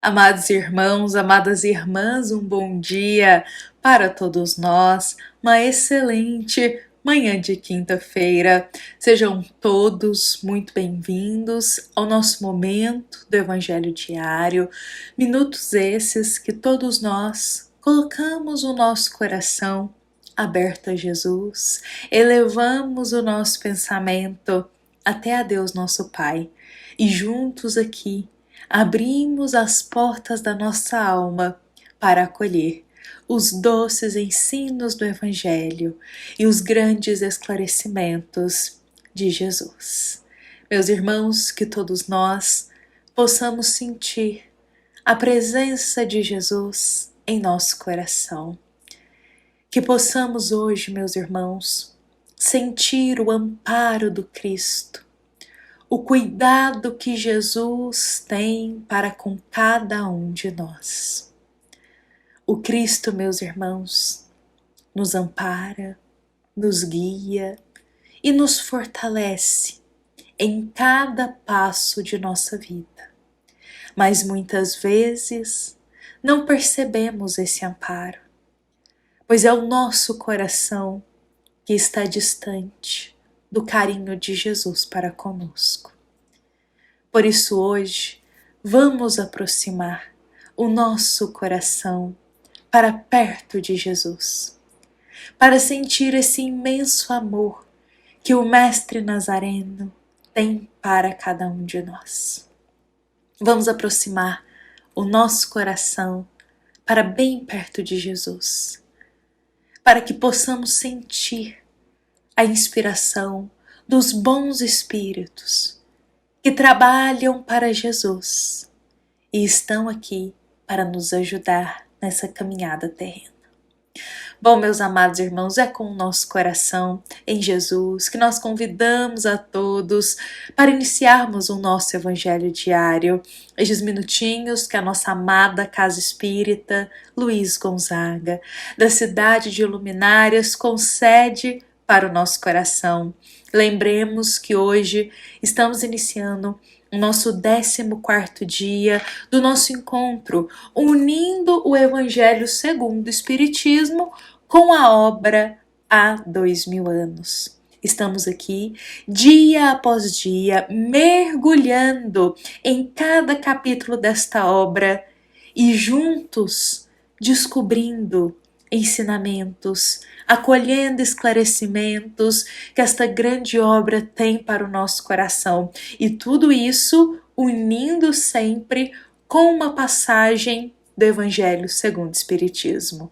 Amados irmãos, amadas irmãs, um bom dia para todos nós, uma excelente manhã de quinta-feira. Sejam todos muito bem-vindos ao nosso momento do Evangelho Diário, minutos esses que todos nós colocamos o nosso coração aberto a Jesus, elevamos o nosso pensamento até a Deus nosso Pai e juntos aqui abrimos as portas da nossa alma para acolher os doces ensinos do Evangelho e os grandes esclarecimentos de Jesus. Meus irmãos, que todos nós possamos sentir a presença de Jesus em nosso coração. Que possamos hoje, meus irmãos, sentir o amparo do Cristo, o cuidado que Jesus tem para com cada um de nós. O Cristo, meus irmãos, nos ampara, nos guia e nos fortalece em cada passo de nossa vida. Mas muitas vezes não percebemos esse amparo, pois é o nosso coração que está distante do carinho de Jesus para conosco. Por isso hoje, vamos aproximar o nosso coração para perto de Jesus, para sentir esse imenso amor que o Mestre Nazareno tem para cada um de nós. Vamos aproximar o nosso coração para bem perto de Jesus, para que possamos sentir a inspiração dos bons espíritos que trabalham para Jesus e estão aqui para nos ajudar nessa caminhada terrena. Bom, meus amados irmãos, é com o nosso coração em Jesus que nós convidamos a todos para iniciarmos o nosso Evangelho diário, estes minutinhos que a nossa amada Casa Espírita Luiz Gonzaga, da cidade de Luminárias, concede para o nosso coração. Lembremos que hoje estamos iniciando o nosso 14º dia do nosso encontro, unindo o Evangelho segundo o Espiritismo com a obra há 2000 anos. Estamos aqui, dia após dia, mergulhando em cada capítulo desta obra e juntos descobrindo ensinamentos, acolhendo esclarecimentos que esta grande obra tem para o nosso coração. E tudo isso unindo sempre com uma passagem do Evangelho segundo o Espiritismo.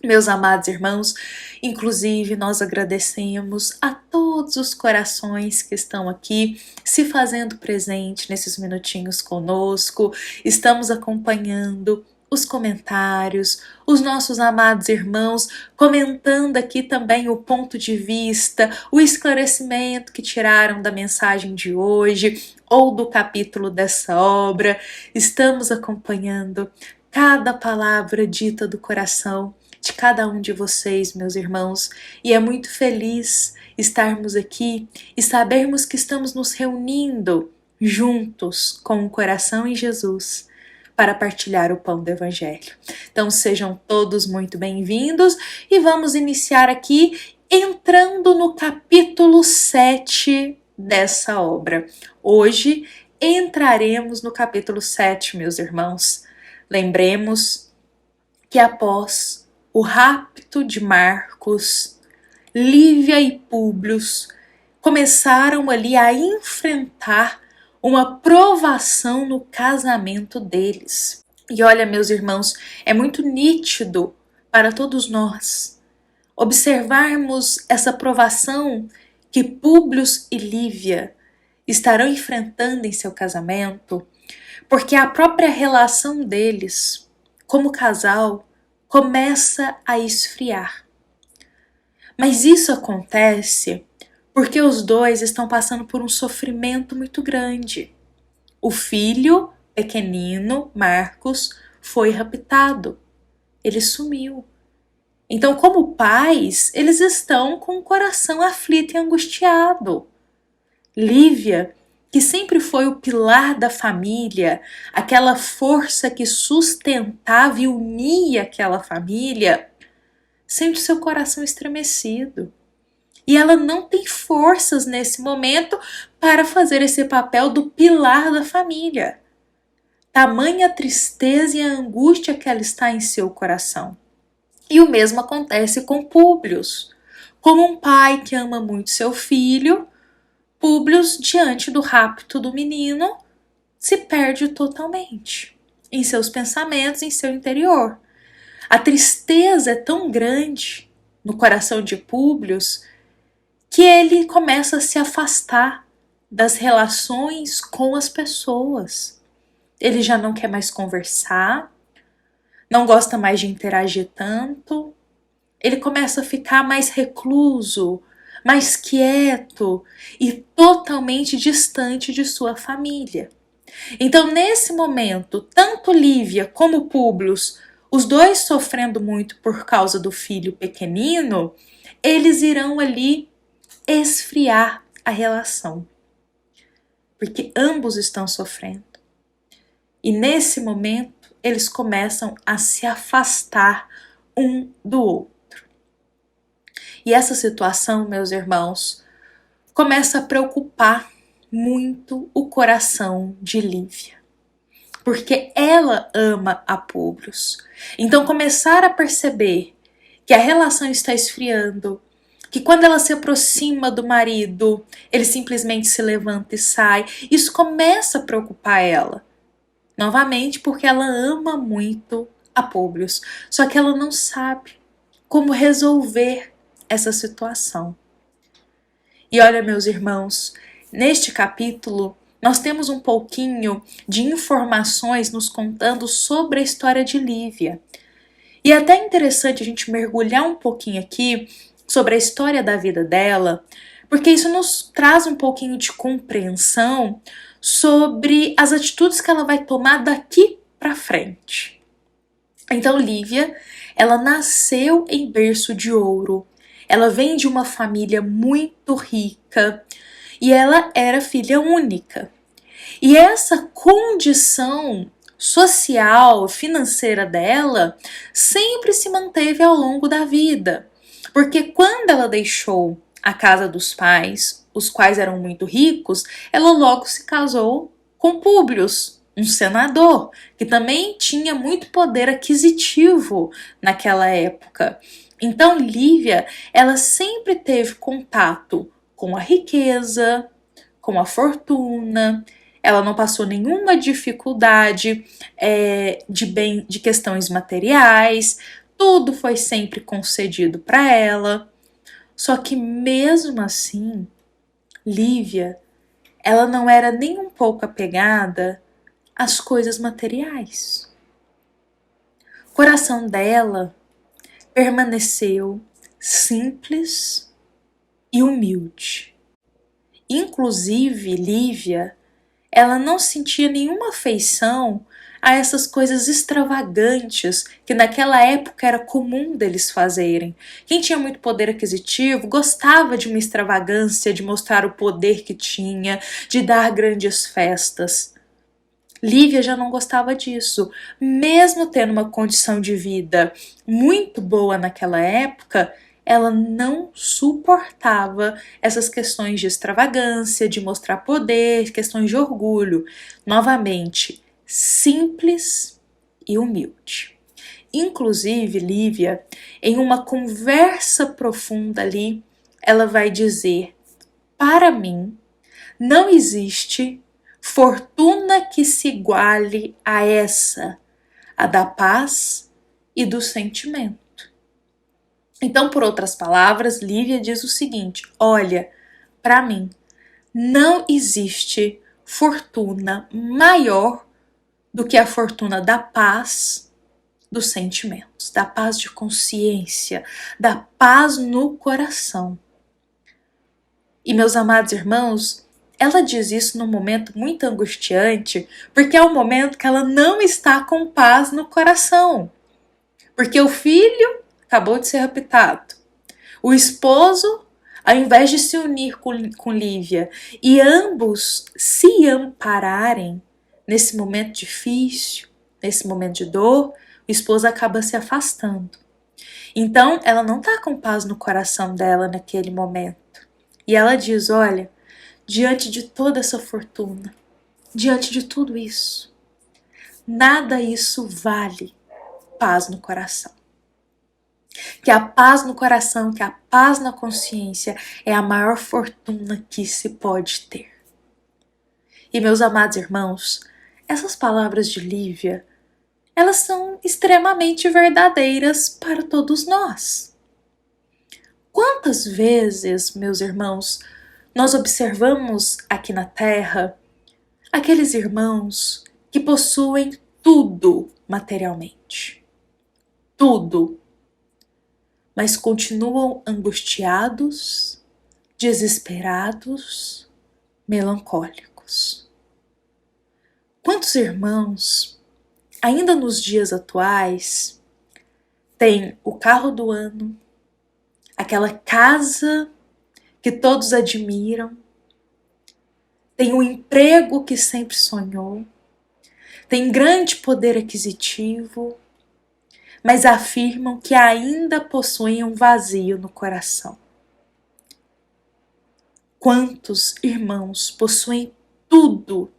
Meus amados irmãos, inclusive nós agradecemos a todos os corações que estão aqui se fazendo presente nesses minutinhos conosco. Estamos acompanhando os comentários, os nossos amados irmãos comentando aqui também o ponto de vista, o esclarecimento que tiraram da mensagem de hoje ou do capítulo dessa obra. Estamos acompanhando cada palavra dita do coração de cada um de vocês, meus irmãos, e é muito feliz estarmos aqui e sabermos que estamos nos reunindo juntos com o coração em Jesus para partilhar o pão do Evangelho. Então sejam todos muito bem-vindos e vamos iniciar aqui entrando no capítulo 7 dessa obra. Hoje entraremos no capítulo 7, meus irmãos. Lembremos que após o rapto de Marcos, Lívia e Públio começaram ali a enfrentar uma provação no casamento deles. E olha, meus irmãos, é muito nítido para todos nós observarmos essa provação que Públio e Lívia estarão enfrentando em seu casamento, porque a própria relação deles, como casal, começa a esfriar. Mas isso acontece porque os dois estão passando por um sofrimento muito grande. O filho pequenino, Marcos, foi raptado. Ele sumiu. Então, como pais, eles estão com o coração aflito e angustiado. Lívia que sempre foi o pilar da família, aquela força que sustentava e unia aquela família, sente seu coração estremecido. E ela não tem forças nesse momento para fazer esse papel do pilar da família. Tamanha a tristeza e a angústia que ela está em seu coração. E o mesmo acontece com Públio. Como um pai que ama muito seu filho, Públio, diante do rapto do menino, se perde totalmente em seus pensamentos, em seu interior. A tristeza é tão grande no coração de Públio que ele começa a se afastar das relações com as pessoas. Ele já não quer mais conversar, não gosta mais de interagir tanto. Ele começa a ficar mais recluso, mais quieto e totalmente distante de sua família. Então, nesse momento, tanto Lívia como Públio, os dois sofrendo muito por causa do filho pequenino, eles irão ali esfriar a relação, porque ambos estão sofrendo. E nesse momento, eles começam a se afastar um do outro. E essa situação, meus irmãos, começa a preocupar muito o coração de Lívia, porque ela ama a Públio. Então, começar a perceber que a relação está esfriando, que quando ela se aproxima do marido, ele simplesmente se levanta e sai, isso começa a preocupar ela. Novamente, porque ela ama muito a Públio, só que ela não sabe como resolver essa situação. E olha, meus irmãos, neste capítulo nós temos um pouquinho de informações nos contando sobre a história de Lívia. E é até interessante a gente mergulhar um pouquinho aqui sobre a história da vida dela, porque isso nos traz um pouquinho de compreensão sobre as atitudes que ela vai tomar daqui para frente. Então, Lívia, ela nasceu em berço de ouro. Ela vem de uma família muito rica e ela era filha única. E essa condição social, financeira dela sempre se manteve ao longo da vida. Porque quando ela deixou a casa dos pais, os quais eram muito ricos, ela logo se casou com Públio, um senador, que também tinha muito poder aquisitivo naquela época. Então, Lívia, ela sempre teve contato com a riqueza, com a fortuna. Ela não passou nenhuma dificuldade de questões materiais. Tudo foi sempre concedido para ela. Só que mesmo assim, Lívia, ela não era nem um pouco apegada às coisas materiais. O coração dela permaneceu simples e humilde. Inclusive, Lívia, ela não sentia nenhuma afeição a essas coisas extravagantes que naquela época era comum deles fazerem. Quem tinha muito poder aquisitivo gostava de uma extravagância, de mostrar o poder que tinha, de dar grandes festas. Lívia já não gostava disso. Mesmo tendo uma condição de vida muito boa naquela época, ela não suportava essas questões de extravagância, de mostrar poder, questões de orgulho. Novamente, simples e humilde. Inclusive, Lívia, em uma conversa profunda ali, ela vai dizer: para mim, não existe fortuna que se iguale a essa, a da paz e do sentimento. Então, por outras palavras, Lívia diz o seguinte: olha, para mim, não existe fortuna maior do que a fortuna da paz dos sentimentos, da paz de consciência, da paz no coração. E, meus amados irmãos, ela diz isso num momento muito angustiante, porque é um momento que ela não está com paz no coração. Porque o filho acabou de ser raptado. O esposo ao invés de se unir com Lívia e ambos se ampararem nesse momento difícil, nesse momento de dor, o esposo acaba se afastando. Então, ela não está com paz no coração dela naquele momento. E ela diz, olha, diante de toda essa fortuna, diante de tudo isso, nada isso vale paz no coração. Que a paz no coração, que a paz na consciência é a maior fortuna que se pode ter. E meus amados irmãos, essas palavras de Lívia, elas são extremamente verdadeiras para todos nós. Quantas vezes, meus irmãos, nós observamos aqui na Terra aqueles irmãos que possuem tudo materialmente. Tudo. Mas continuam angustiados, desesperados, melancólicos. Quantos irmãos, ainda nos dias atuais, têm o carro do ano, aquela casa que todos admiram, tem o emprego que sempre sonhou, tem grande poder aquisitivo, mas afirmam que ainda possuem um vazio no coração. Quantos irmãos possuem tudo,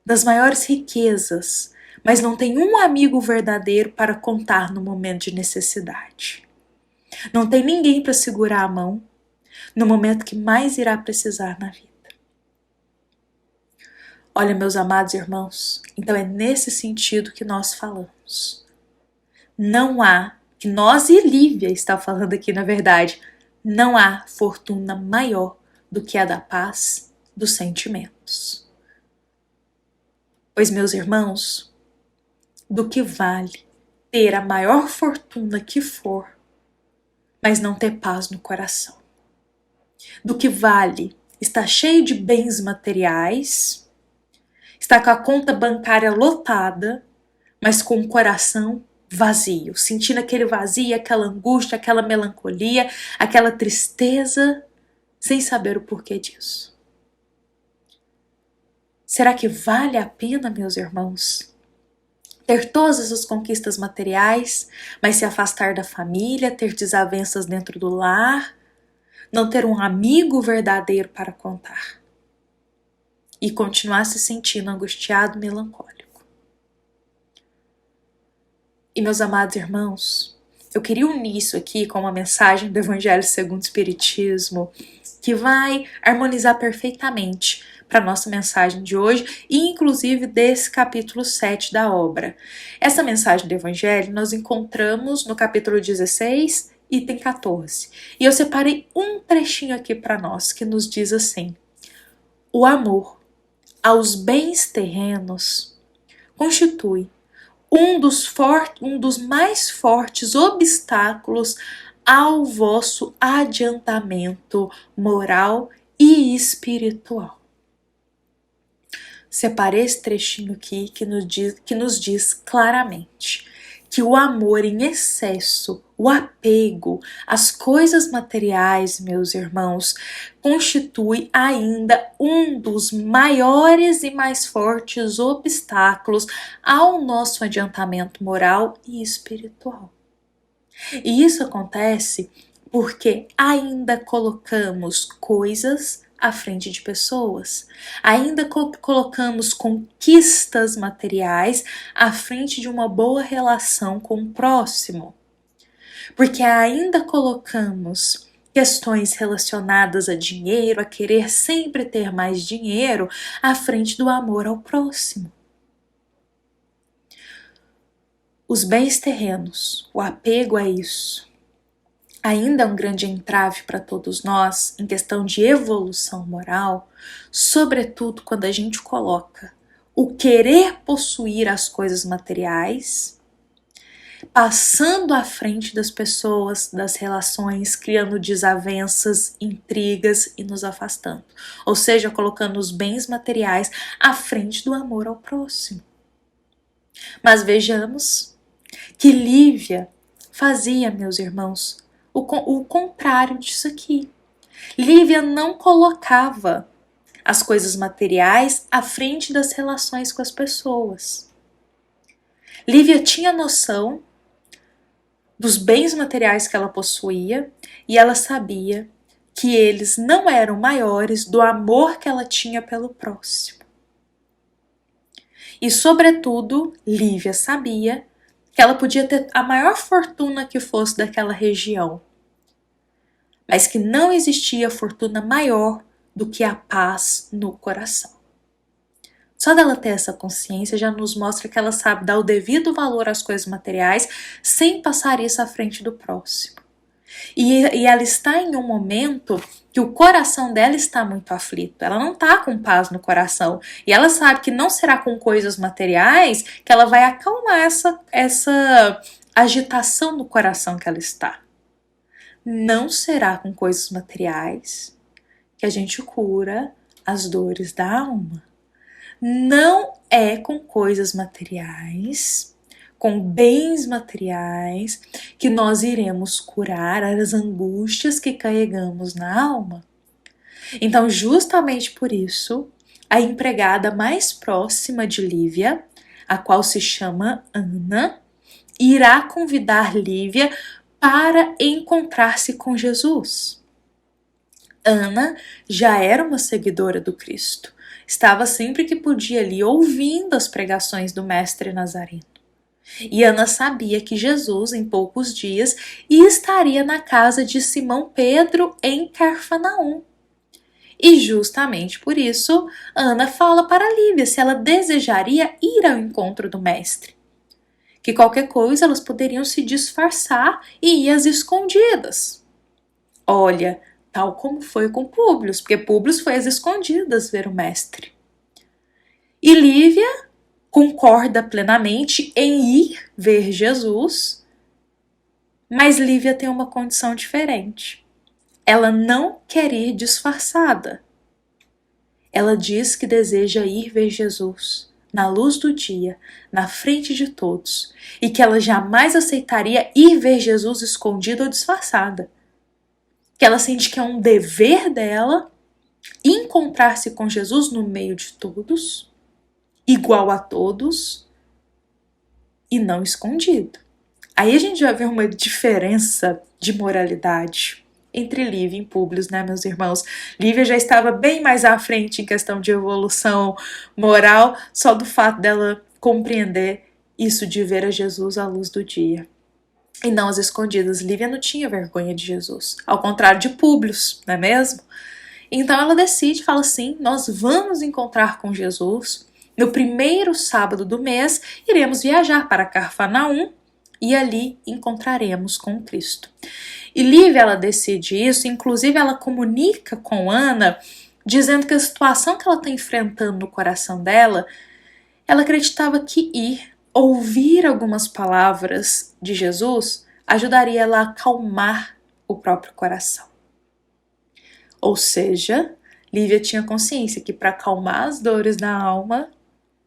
das maiores riquezas, mas não tem um amigo verdadeiro para contar no momento de necessidade. Não tem ninguém para segurar a mão no momento que mais irá precisar na vida. Olha, meus amados irmãos, então é nesse sentido que nós falamos. Não há, que nós e Lívia está falando aqui na verdade, não há fortuna maior do que a da paz dos sentimentos. Pois, meus irmãos, do que vale ter a maior fortuna que for, mas não ter paz no coração? Do que vale estar cheio de bens materiais, estar com a conta bancária lotada, mas com o coração vazio, sentindo aquele vazio, aquela angústia, aquela melancolia, aquela tristeza, sem saber o porquê disso? Será que vale a pena, meus irmãos, ter todas essas conquistas materiais, mas se afastar da família, ter desavenças dentro do lar, não ter um amigo verdadeiro para contar e continuar se sentindo angustiado, melancólico? E, meus amados irmãos, eu queria unir isso aqui com uma mensagem do Evangelho segundo o Espiritismo que vai harmonizar perfeitamente para a nossa mensagem de hoje e inclusive desse capítulo 7 da obra. Essa mensagem do Evangelho nós encontramos no capítulo 16, item 14. E eu separei um trechinho aqui para nós que nos diz assim: o amor aos bens terrenos constitui um dos mais fortes obstáculos ao vosso adiantamento moral e espiritual. Separei esse trechinho aqui que nos diz claramente que o amor em excesso, o apego às coisas materiais, meus irmãos, constitui ainda um dos maiores e mais fortes obstáculos ao nosso adiantamento moral e espiritual. E isso acontece porque ainda colocamos coisas à frente de pessoas, ainda colocamos conquistas materiais à frente de uma boa relação com o próximo, porque ainda colocamos questões relacionadas a dinheiro, a querer sempre ter mais dinheiro, à frente do amor ao próximo. Os bens terrenos, o apego a isso, ainda é um grande entrave para todos nós em questão de evolução moral, sobretudo quando a gente coloca o querer possuir as coisas materiais, passando à frente das pessoas, das relações, criando desavenças, intrigas e nos afastando. Ou seja, colocando os bens materiais à frente do amor ao próximo. Mas vejamos que Lívia fazia, meus irmãos, o contrário disso aqui. Lívia não colocava as coisas materiais à frente das relações com as pessoas. Lívia tinha noção dos bens materiais que ela possuía e ela sabia que eles não eram maiores do amor que ela tinha pelo próximo. E, sobretudo, Lívia sabia que ela podia ter a maior fortuna que fosse daquela região, mas que não existia fortuna maior do que a paz no coração. Só dela ter essa consciência já nos mostra que ela sabe dar o devido valor às coisas materiais sem passar isso à frente do próximo. E ela está em um momento que o coração dela está muito aflito. Ela não está com paz no coração. E ela sabe que não será com coisas materiais que ela vai acalmar essa agitação no coração que ela está. Não será com coisas materiais que a gente cura as dores da alma. Não é com coisas materiais, com bens materiais, que nós iremos curar as angústias que carregamos na alma. Então, justamente por isso, a empregada mais próxima de Lívia, a qual se chama Ana, irá convidar Lívia para encontrar-se com Jesus. Ana já era uma seguidora do Cristo. Estava sempre que podia ali ouvindo as pregações do mestre Nazareno. E Ana sabia que Jesus, em poucos dias, estaria na casa de Simão Pedro em Cafarnaum. E justamente por isso, Ana fala para Lívia se ela desejaria ir ao encontro do mestre. Que qualquer coisa elas poderiam se disfarçar e ir às escondidas. Olha, tal como foi com Públio, porque Públio foi às escondidas ver o mestre. E Lívia concorda plenamente em ir ver Jesus, mas Lívia tem uma condição diferente. Ela não quer ir disfarçada. Ela diz que deseja ir ver Jesus na luz do dia, na frente de todos, e que ela jamais aceitaria ir ver Jesus escondida ou disfarçada. Que ela sente que é um dever dela encontrar-se com Jesus no meio de todos, igual a todos, e não escondido. Aí a gente vai ver uma diferença de moralidade entre Lívia e Públio, né, meus irmãos? Lívia já estava bem mais à frente em questão de evolução moral, só do fato dela compreender isso de ver a Jesus à luz do dia. E não às escondidas. Lívia não tinha vergonha de Jesus, ao contrário de Públio, não é mesmo? Então ela decide, fala assim, nós vamos encontrar com Jesus. No primeiro sábado do mês, iremos viajar para Cafarnaum e ali encontraremos com Cristo. E Lívia, ela decide isso, inclusive ela comunica com Ana, dizendo que a situação que ela está enfrentando no coração dela, ela acreditava que ouvir algumas palavras de Jesus ajudaria ela a acalmar o próprio coração. Ou seja, Lívia tinha consciência que para acalmar as dores da alma,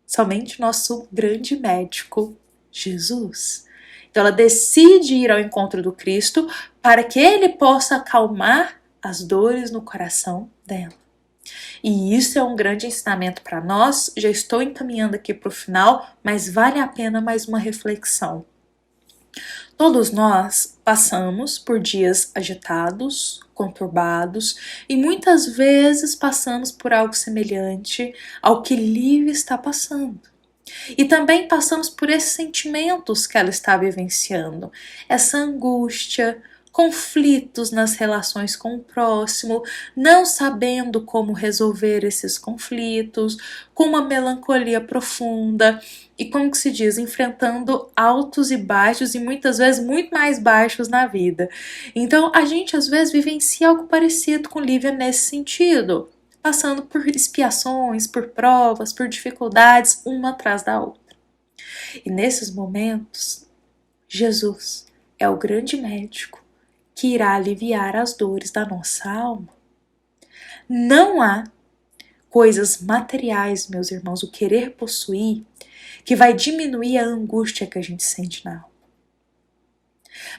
somente nosso grande médico, Jesus. Então ela decide ir ao encontro do Cristo para que ele possa acalmar as dores no coração dela. E isso é um grande ensinamento para nós. Já estou encaminhando aqui para o final, mas vale a pena mais uma reflexão. Todos nós passamos por dias agitados, conturbados, e muitas vezes passamos por algo semelhante ao que Lívia está passando. E também passamos por esses sentimentos que ela está vivenciando, essa angústia, conflitos nas relações com o próximo, não sabendo como resolver esses conflitos, com uma melancolia profunda e, como que se diz, enfrentando altos e baixos e muitas vezes muito mais baixos na vida. Então a gente às vezes vivencia algo parecido com Lívia nesse sentido, passando por expiações, por provas, por dificuldades, uma atrás da outra. E nesses momentos, Jesus é o grande médico que irá aliviar as dores da nossa alma. Não há coisas materiais, meus irmãos, o querer possuir, que vai diminuir a angústia que a gente sente na alma.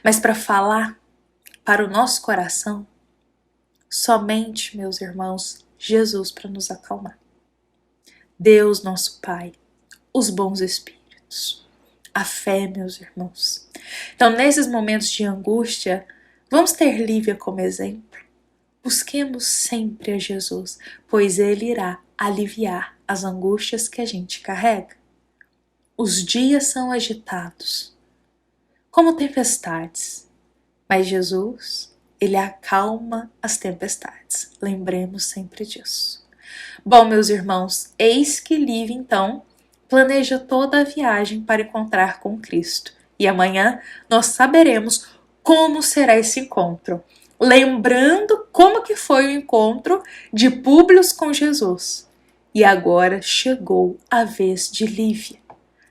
Mas para falar para o nosso coração? Somente, meus irmãos, Jesus para nos acalmar. Deus, nosso Pai, os bons espíritos, a fé, meus irmãos. Então, nesses momentos de angústia, vamos ter Lívia como exemplo. Busquemos sempre a Jesus, pois Ele irá aliviar as angústias que a gente carrega. Os dias são agitados, como tempestades, mas Jesus, Ele acalma as tempestades. Lembremos sempre disso. Bom, meus irmãos, eis que Lívia, então, planeja toda a viagem para encontrar com Cristo. E amanhã nós saberemos como será esse encontro. Lembrando como que foi o encontro de Públio com Jesus. E agora chegou a vez de Lívia.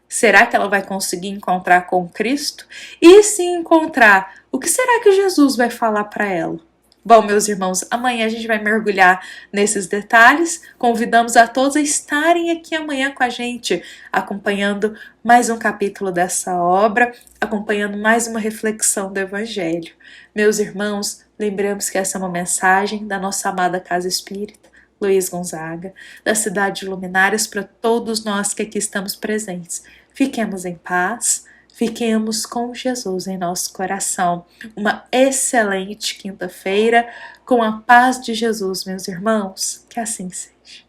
Será que ela vai conseguir encontrar com Cristo? E se encontrar, o que será que Jesus vai falar para ela? Bom, meus irmãos, amanhã a gente vai mergulhar nesses detalhes. Convidamos a todos a estarem aqui amanhã com a gente, acompanhando mais um capítulo dessa obra, acompanhando mais uma reflexão do Evangelho. Meus irmãos, lembramos que essa é uma mensagem da nossa amada Casa Espírita, Luiz Gonzaga, da Cidade de Luminárias, para todos nós que aqui estamos presentes. Fiquemos em paz. Fiquemos com Jesus em nosso coração. Uma excelente quinta-feira com a paz de Jesus, meus irmãos. Que assim seja.